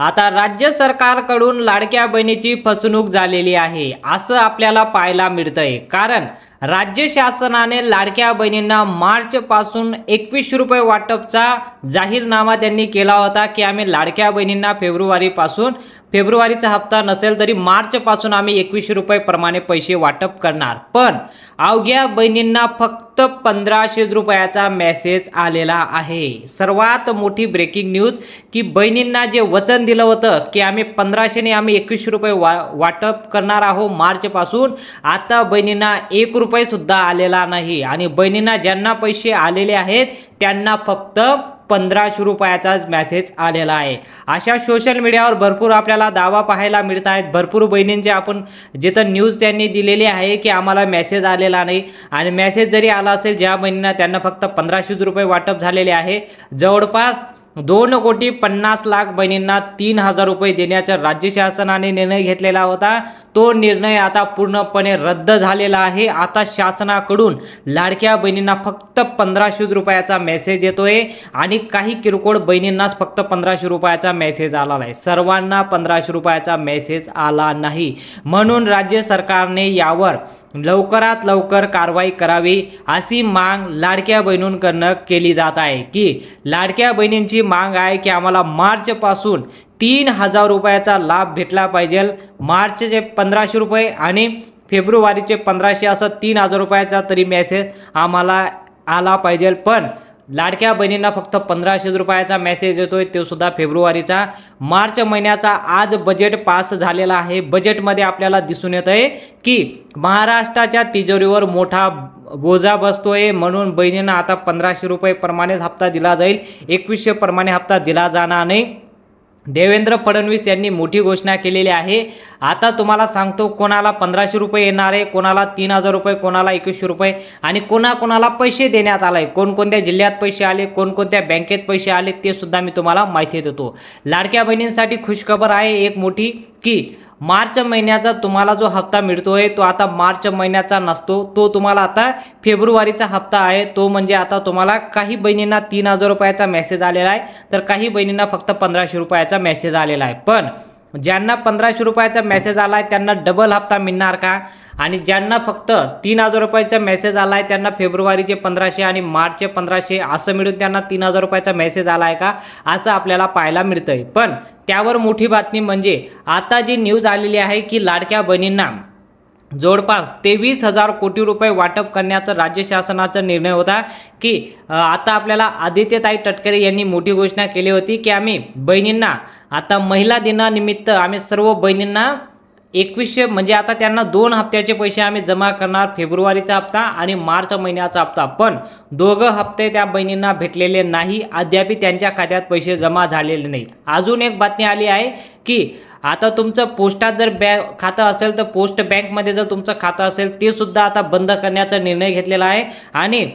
आता राज्य सरकारकडून लाडक्या बहिणीची फसवणूक झालेली आहे असं आपल्याला पाहायला मिळतंय। कारण राज्य शासनाने लाडक्या बहिणींना मार्च पासून 2100 रुपये वाटपचा जाहीरनामा त्यांनी केला होता की आम्ही लाडक्या बहिणींना फेब्रुवारीचा हप्ता नसेल तरी मार्च पासून आम्ही 2100 रुपये प्रमाणे पैसे वाटप करणार। पण अवघ्या बहिणींना फक्त 1500 रुपयाचा मेसेज आलेला आहे। सर्वात मोठी ब्रेकिंग न्यूज की बहिणींना जे वचन दिलं होतं की आम्ही 1500 ने आम्ही 2100 रुपये वाटप करणार आहोत मार्च पासून, आता बहिणींना 1 रुपये सुद्धा आलेला नाही। आणि बहिणींना ज्यांना पैसे आलेले आहेत त्यांना फक्त 1500 रुपयाचाच मेसेज आलेला आहे। अशा सोशल मीडियावर भरपूर आपल्याला दावा पाहायला मिळत आहेत। भरपूर बहिणींचे आपण जिथं न्यूज त्यांनी दिलेली आहे की आम्हाला मेसेज आलेला नाही, आणि मेसेज जरी आला असेल ज्या बहिणींना त्यांना फक्त 1500 रुपये वाटप झालेले आहे। जवळपास 2,50,00,000 बहिणींना 3000 रुपये देण्याचा राज्य शासनाने निर्णय घेतलेला होता। तो निर्णय आता पूर्णपणे रद्द झालेला आहे। आता शासनाकडून लाडक्या बहिणींना फक्त 1500 रुपयाचा मेसेज येतोय आणि काही किरकोळ बहिणींनाच फक्त 1500 रुपयाचा मेसेज आला नाही, सर्वांना 1500 रुपयाचा मेसेज आला नाही। म्हणून राज्य सरकारने यावर लवकरात लवकर कारवाई करावी अशी मांग लाडक्या बहिणींकडून केली जात आहे। की लाडक्या बहिणींची मांग आहे की आम्हाला मार्च पासून 3000 रुपयाचा लाभ भेटला पाहिजे। मार्चचे 1500 रुपये आणि फेब्रुवारीचे 1500 असं 3000 रुपयाचा तरी मेसेज आम्हाला आला पाहिजे। पण लाडक्या बहिणींना फक्त 1500 रुपयाचा मेसेज येतोय, तो सुद्धा फेब्रुवारीचा। मार्च महिन्याचा आज बजेट पास झालेला आहे। बजेटमध्ये आपल्याला दिसून येत आहे की महाराष्ट्राच्या तिजोरीवर मोठा बोजा बसतोय। म्हणून बहिणींना आता 1500 रुपये प्रमाणे हप्ता दिला जाईल, 2100 प्रमाणे हप्ता दिला जाणार नाही। देवेंद्र फडणवीस यांनी मोठी घोषणा केलेली आहे। आता तुम्हाला सांगतो कोणाला 1500 रुपये येणार आहे, कोणाला 3000 रुपये, कोणाला 2100 रुपये, आणि कोणाकोणाला पैसे देण्यात आले, कोणकोणत्या जिल्ह्यात पैसे आले, कोणकोणत्या बँकेत पैसे आले ते सुद्धा मी तुम्हाला माहिती देतो। लाडक्या बहिणींसाठी खुशखबर आहे एक मोठी की मार्च महिन्याचा तुम्हाला जो हप्ता मिळतोय तो आता मार्च महिन्याचा नसतो, तो तुम्हाला आता फेब्रुवारीचा हप्ता आहे। तो म्हणजे आता तुम्हाला काही बहिणींना 3000 रुपयाचा मेसेज आलेला आहे, तर काही बहिणींना फक्त 1500 रुपयाचा मेसेज आलेला आहे। पण ज्यांना 1500 रुपयाचा मेसेज आला आहे त्यांना डबल हप्ता मिळणार का? आणि ज्यांना फक्त 3000 रुपयाचा मेसेज आला आहे त्यांना फेब्रुवारीचे 1500 आणि मार्चचे 1500 असं मिळून त्यांना 3000 रुपयाचा मेसेज आला आहे का, असं आपल्याला पाहायला मिळतंय। पण त्यावर मोठी बातमी म्हणजे आता जी न्यूज आलेली आहे की लाडक्या बहिणींना जवळपास 23,000 कोटी रुपये वाटप करण्याचा राज्य शासनाचा निर्णय होता। की आता आपल्याला आदित्यताई तटकरे यांनी मोठी घोषणा केली होती की आम्ही बहिणींना आता महिला दिनानिमित्त आम्ही सर्व बहिणींना 2100 म्हणजे आता त्यांना 2 हप्त्याचे पैसे आम्ही जमा करणार, फेब्रुवारीचा हप्ता आणि मार्च महिन्याचा हप्ता। पण दोघं हप्ते त्या बहिणींना भेटलेले नाही, अद्याप त्यांच्या खात्यात पैसे जमा झालेले नाही। अजून एक बातमी आली आहे की आता तुमचं पोस्टात जर खातं असेल तर पोस्ट बँकमध्ये जर तुमचं खातं असेल ते सुद्धा आता बंद करण्याचा निर्णय घेतलेला आहे। आणि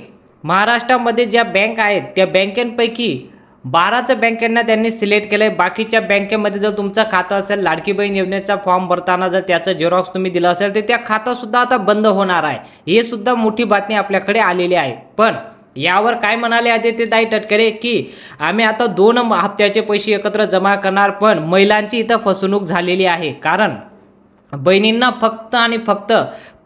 महाराष्ट्रामध्ये ज्या बँक आहेत त्या बँकेपैकी 12 बँकांना त्यांनी सिलेक्ट केलंय। बाकीच्या बँकेमध्ये जर तुमचं खातं असेल, लाडकी बहीण योजनेचा फॉर्म भरताना जर त्याचं झेरॉक्स तुम्ही दिलं असेल तर त्या खातं सुद्धा आता बंद होणार आहे। हे सुद्धा मोठी बातमी आपल्याकडे आलेली आहे। पण यावर काय म्हणाले आदित्यताई तटकरे की आम्ही आता 2 हप्त्याचे पैसे एकत्र जमा करणार। पण महिलांची इथं फसवणूक झालेली आहे, कारण बहिणींना फक्त आणि फक्त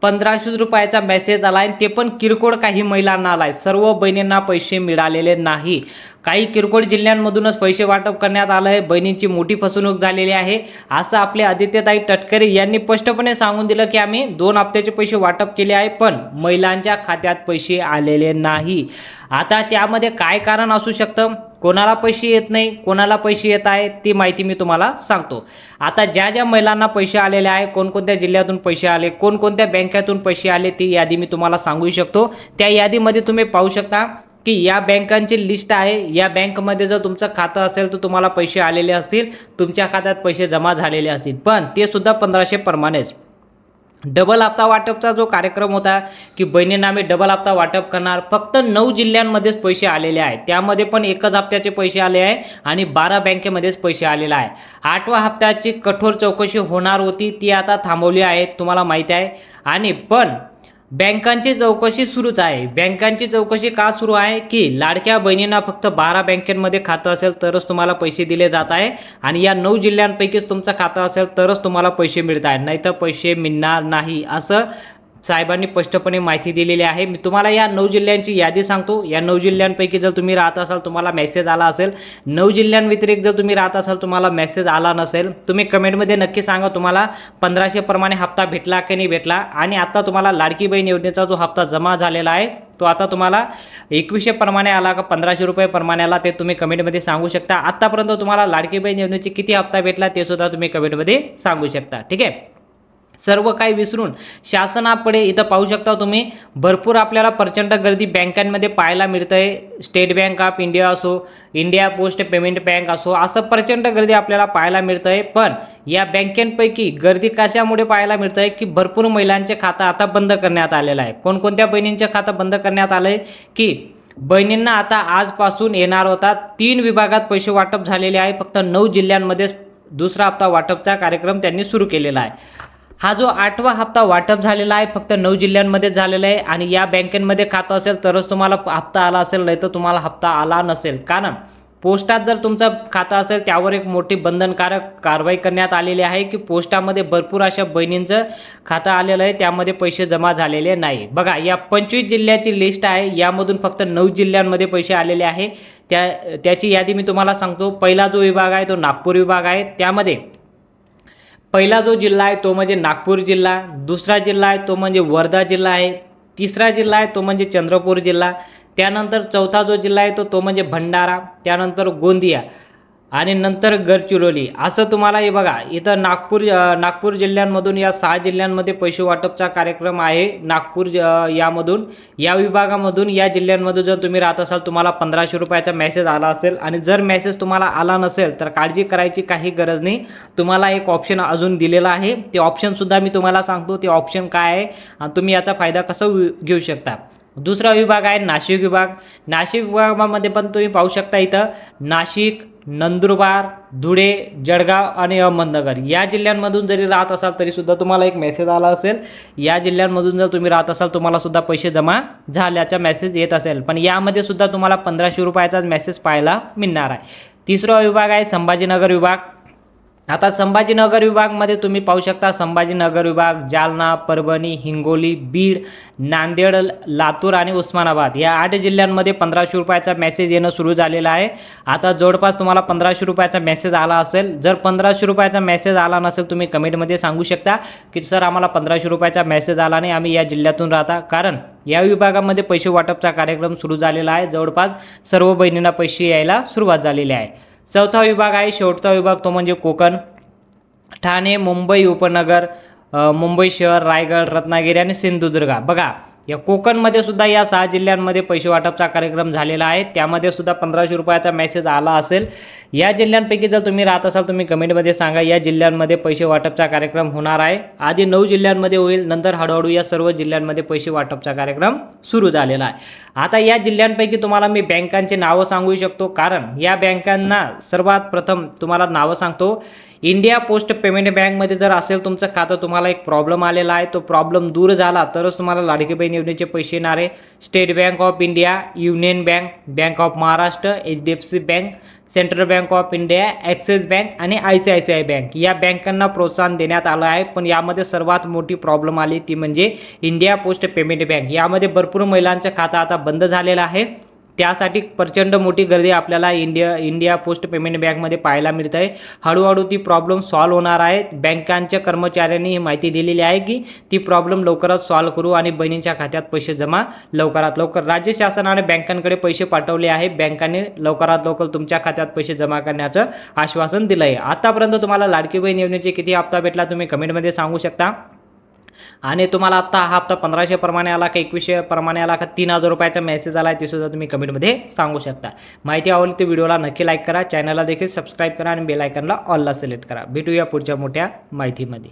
1500 रुपयाचा मेसेज आला आहे, ते पण किरकोळ काही महिलांना आलाय, सर्व बहिणींना पैसे मिळालेले नाही। काही किरकोळ जिल्ह्यांमधूनच पैसे वाटप करण्यात आलं आहे। बहिणींची मोठी फसवणूक झालेली आहे असं आपले आदित्यताई तटकरे यांनी स्पष्टपणे सांगून दिलं की आम्ही 2 हप्त्याचे पैसे वाटप केले आहे, पण महिलांच्या खात्यात पैसे आलेले नाही। आता त्यामध्ये काय कारण असू शकतं, कोणाला पैसे येत नाही, कोणाला पैसे येत आहे, ती माहिती मी तुम्हाला सांगतो। आता ज्या ज्या महिलांना पैसे आलेले आहे, कोणकोणत्या जिल्ह्यातून पैसे आले, कोणकोणत्या बँकेतून पैसे आले, ती यादी मी तुम्हाला सांगू शकतो। त्या यादीमध्ये तुम्ही पाहू शकता की या बँकांची लिस्ट आहे। या बँकमध्ये जर तुमचं खातं असेल तर तुम्हाला पैसे आलेले असतील, तुमच्या खात्यात पैसे जमा झालेले असतील, पण ते सुद्धा 1500 प्रमाणेच। डबल हप्ता वाटपचा जो कार्यक्रम होता की बहिणींना आम्ही डबल हप्ता वाटप करणार, फक्त 9 जिल्ह्यांमध्येच पैसे आलेले आहेत। त्यामध्ये पण एकच हप्त्याचे पैसे आले आहे आणि 12 बँकेमध्येच पैसे आलेले आहे। 8व्या हप्त्याची कठोर चौकशी होणार होती, ती आता थांबवली आहे, तुम्हाला माहिती आहे। आणि पण बँकांची चौकशी सुरूच आहे. बँकांची चौकशी का सुरू आहे की लाडक्या बहिणींना फक्त 12 बँकेमध्ये खातं असेल तरच तुम्हाला पैसे दिले जात आहे आणि या 9 जिल्ह्यांपैकीच तुमचं खातं असेल तरच तुम्हाला पैसे मिळत आहेत, नाहीतर पैसे मिळणार नाही असं साहेबांनी स्पष्टपणे माहिती दिलेली आहे. मी तुम्हाला या 9 जिल्ह्यांची यादी सांगतो. या 9 जिल्ह्यांपैकी जर तुम्ही राहत असाल तुम्हाला मेसेज आला असेल, 9 जिल्ह्यांव्यतिरिक्त जर तुम्ही राहत असाल तुम्हाला मेसेज आला नसेल, तुम्ही कमेंटमध्ये नक्की सांगा तुम्हाला 1500 प्रमाणे हप्ता भेटला की नाही भेटला. आणि आता तुम्हाला लाडकी बहीण योजनेचा जो हप्ता जमा झालेला आहे तो आता तुम्हाला 2100 प्रमाणे आला का 1500 रुपये प्रमाणे आला ते तुम्ही कमेंटमध्ये सांगू शकता. आतापर्यंत तुम्हाला लाडकी बहीण योजनेची किती हप्ता भेटला ते सुद्धा तुम्ही कमेंटमध्ये सांगू शकता. ठीक आहे. सर्व काही विसरून शासनापुढे इथं पाहू शकता तुम्ही भरपूर आपल्याला प्रचंड गर्दी बँकांमध्ये पाहायला मिळतंय. स्टेट बँक ऑफ इंडिया असो, इंडिया पोस्ट पेमेंट बँक असो, असं प्रचंड गर्दी आपल्याला पाहायला मिळतंय. पण या बँकेंपैकी गर्दी कशामुळे पाहायला मिळतंय की भरपूर महिलांचे खातं आता बंद करण्यात आलेलं आहे. कोणकोणत्या बहिणींचे खातं बंद करण्यात आलंय की बहिणींना आता आजपासून येणार होता 3 विभागात पैसे वाटप झालेले आहे. फक्त 9 जिल्ह्यांमध्ये दुसरा हप्ता वाटपचा कार्यक्रम त्यांनी सुरू केलेला आहे. हा जो 8वा हप्ता वाटप झालेला आहे फक्त 9 जिल्ह्यांमध्ये झालेला आहे आणि या बँकेमध्ये खातं असेल तरच तुम्हाला हप्ता आला असेल, नाही तर तुम्हाला हप्ता आला नसेल. कारण पोस्टात जर तुमचं खातं असेल त्यावर एक मोठी बंधनकारक कारवाई करण्यात आलेली आहे की पोस्टामध्ये भरपूर अशा बहिणींचं खातं आलेलं आहे त्यामध्ये पैसे जमा झालेले नाही. बघा या 25 जिल्ह्याची लिस्ट आहे, यामधून फक्त 9 जिल्ह्यांमध्ये पैसे आलेले आहे. त्याची यादी मी तुम्हाला सांगतो. पहिला जो विभाग आहे तो नागपूर विभाग आहे. त्यामध्ये पहिला जो जिल्हा आहे तो म्हणजे नागपूर जिल्हा, दुसरा जिल्हा आहे तो म्हणजे वर्धा जिल्हा आहे, तिसरा जिल्हा आहे तो म्हणजे चंद्रपूर जिल्हा, त्यानंतर चौथा जो जिल्हा आहे तो म्हणजे भंडारा, त्यानंतर गोंदिया आणि नंतर गडचिरोली. असं तुम्हाला हे बघा इथं नागपूर जिल्ह्यांमधून या 6 जिल्ह्यांमध्ये पैसे वाटपचा कार्यक्रम आहे. नागपूर यामधून या विभागामधून या जिल्ह्यांमधून जर तुम्ही राहत असाल तुम्हाला 1500 रुपयाचा मेसेज आला असेल आणि जर मेसेज तुम्हाला आला नसेल तर काळजी करायची काही गरज नाही. तुम्हाला एक ऑप्शन अजून दिलेला आहे, ते ऑप्शनसुद्धा मी तुम्हाला सांगतो ते ऑप्शन काय आहे आणि तुम्ही याचा फायदा कसा घेऊ शकता. दुसरा विभाग आहे नाशिक विभाग. नाशिक विभागामध्ये पण तुम्ही पाहू शकता इथं नाशिक, नंदुरबार, धुळे, जळगाव आणि अहमदनगर या जिल्ह्यांमधून जरी राहत असाल तरी सुद्धा तुम्हाला एक मेसेज आला असेल. या जिल्ह्यांमधून जर तुम्ही राहत असाल तुम्हाला सुद्धा पैसे जमा झाल्याचा मेसेज येत असेल, पण यामध्ये सुद्धा तुम्हाला 1500 रुपयाचाच मेसेज पाहायला मिळणार आहे. तिसरा विभाग आहे संभाजीनगर विभाग. आता संभाजीनगर विभागमध्ये तुम्ही पाहू शकता संभाजीनगर विभाग, जालना, परभणी, हिंगोली, बीड, नांदेड, लातूर आणि उस्मानाबाद या 8 जिल्ह्यांमध्ये 1500 रुपयाचा मेसेज येणं सुरू झालेला आहे. आता जवळपास तुम्हाला 1500 रुपयाचा मेसेज आला असेल. जर 1500 रुपयाचा मेसेज आला नसेल तुम्ही कमेंटमध्ये सांगू शकता की सर आम्हाला 1500 रुपयाचा मेसेज आला नाही, आम्ही या जिल्ह्यातून राहता. कारण या विभागामध्ये पैसे वाटपचा कार्यक्रम सुरू झालेला आहे. जवळपास सर्व बहिणींना पैसे यायला सुरुवात झालेली आहे. चौथा विभाग आहे शेवटचा विभाग तो म्हणजे कोकण. ठाणे, मुंबई उपनगर, मुंबई शहर, रायगड, रत्नागिरी आणि सिंधुदुर्ग. बघा या कोकणमध्ये सुद्धा या 6 जिल्ह्यांमध्ये पैसे वाटपचा कार्यक्रम झालेला आहे. त्यामध्ये सुद्धा 1500 रुपयाचा मेसेज आला असेल. या जिल्ह्यांपैकी जर तुम्ही राहत असाल तुम्ही कमेंटमध्ये सांगा या जिल्ह्यांमध्ये पैसे वाटपचा कार्यक्रम होणार आहे. आधी 9 जिल्ह्यांमध्ये होईल, नंतर हळूहळू या सर्व जिल्ह्यांमध्ये पैसे वाटपचा कार्यक्रम सुरू झालेला आहे. आता या जिल्ह्यांपैकी तुम्हाला मी बँकांची नावं सांगू शकतो, कारण या बँकांना सर्वात प्रथम तुम्हाला नावं सांगतो. इंडिया पोस्ट पेमेंट बँकमध्ये जर असेल तुमचं खातं, तुम्हाला एक प्रॉब्लेम आलेला आहे, तो प्रॉब्लेम दूर झाला तरच तुम्हाला लाडकी बहीण योजनेचे पैसे येणार आहे. State bank of India, union bank, bank of Maharashtra, HDFC bank, central bank of India, axis bank आणि ICICI बँक या बँकांना प्रोत्साहन देण्यात आलं आहे. पण यामध्ये सर्वात मोठी प्रॉब्लेम आली ती म्हणजे इंडिया पोस्ट पेमेंट बँक. यामध्ये भरपूर महिलांचं खातं आता बंद झालेलं आहे. त्यासाठी प्रचंड मोठी गर्दी आपल्याला इंडिया पोस्ट पेमेंट बँकमध्ये पाहायला मिळत आहे. हळूहळू ती प्रॉब्लेम सॉल्व्ह होणार आहे. बँकांच्या कर्मचाऱ्यांनी ही माहिती दिलेली आहे की ती प्रॉब्लेम लवकरच सॉल्व्ह करू आणि बहिणींच्या खात्यात पैसे जमा लवकरात लवकर. राज्य शासनाने बँकांकडे पैसे पाठवले आहे. बँकांनी लवकरात लवकर तुमच्या खात्यात पैसे जमा करण्याचं आश्वासन दिलं आहे. आतापर्यंत तुम्हाला लाडकी बहीण योजनेचे किती हप्ता भेटला तुम्ही कमेंटमध्ये सांगू शकता. आणि तुम्हाला आता हा हप्ता 1500 प्रमाणे आला का 2100 प्रमाणे आला का 3000 रुपयाचा मेसेज आला ते सुद्धा तुम्ही कमेंटमध्ये सांगू शकता. माहिती आवडली तर व्हिडिओला नक्की लाईक करा, चॅनलला देखील सबस्क्राईब करा आणि बेल आयकॉनला ऑलला सिलेक्ट करा. भेटूया पुढच्या मोठ्या माहितीमध्ये.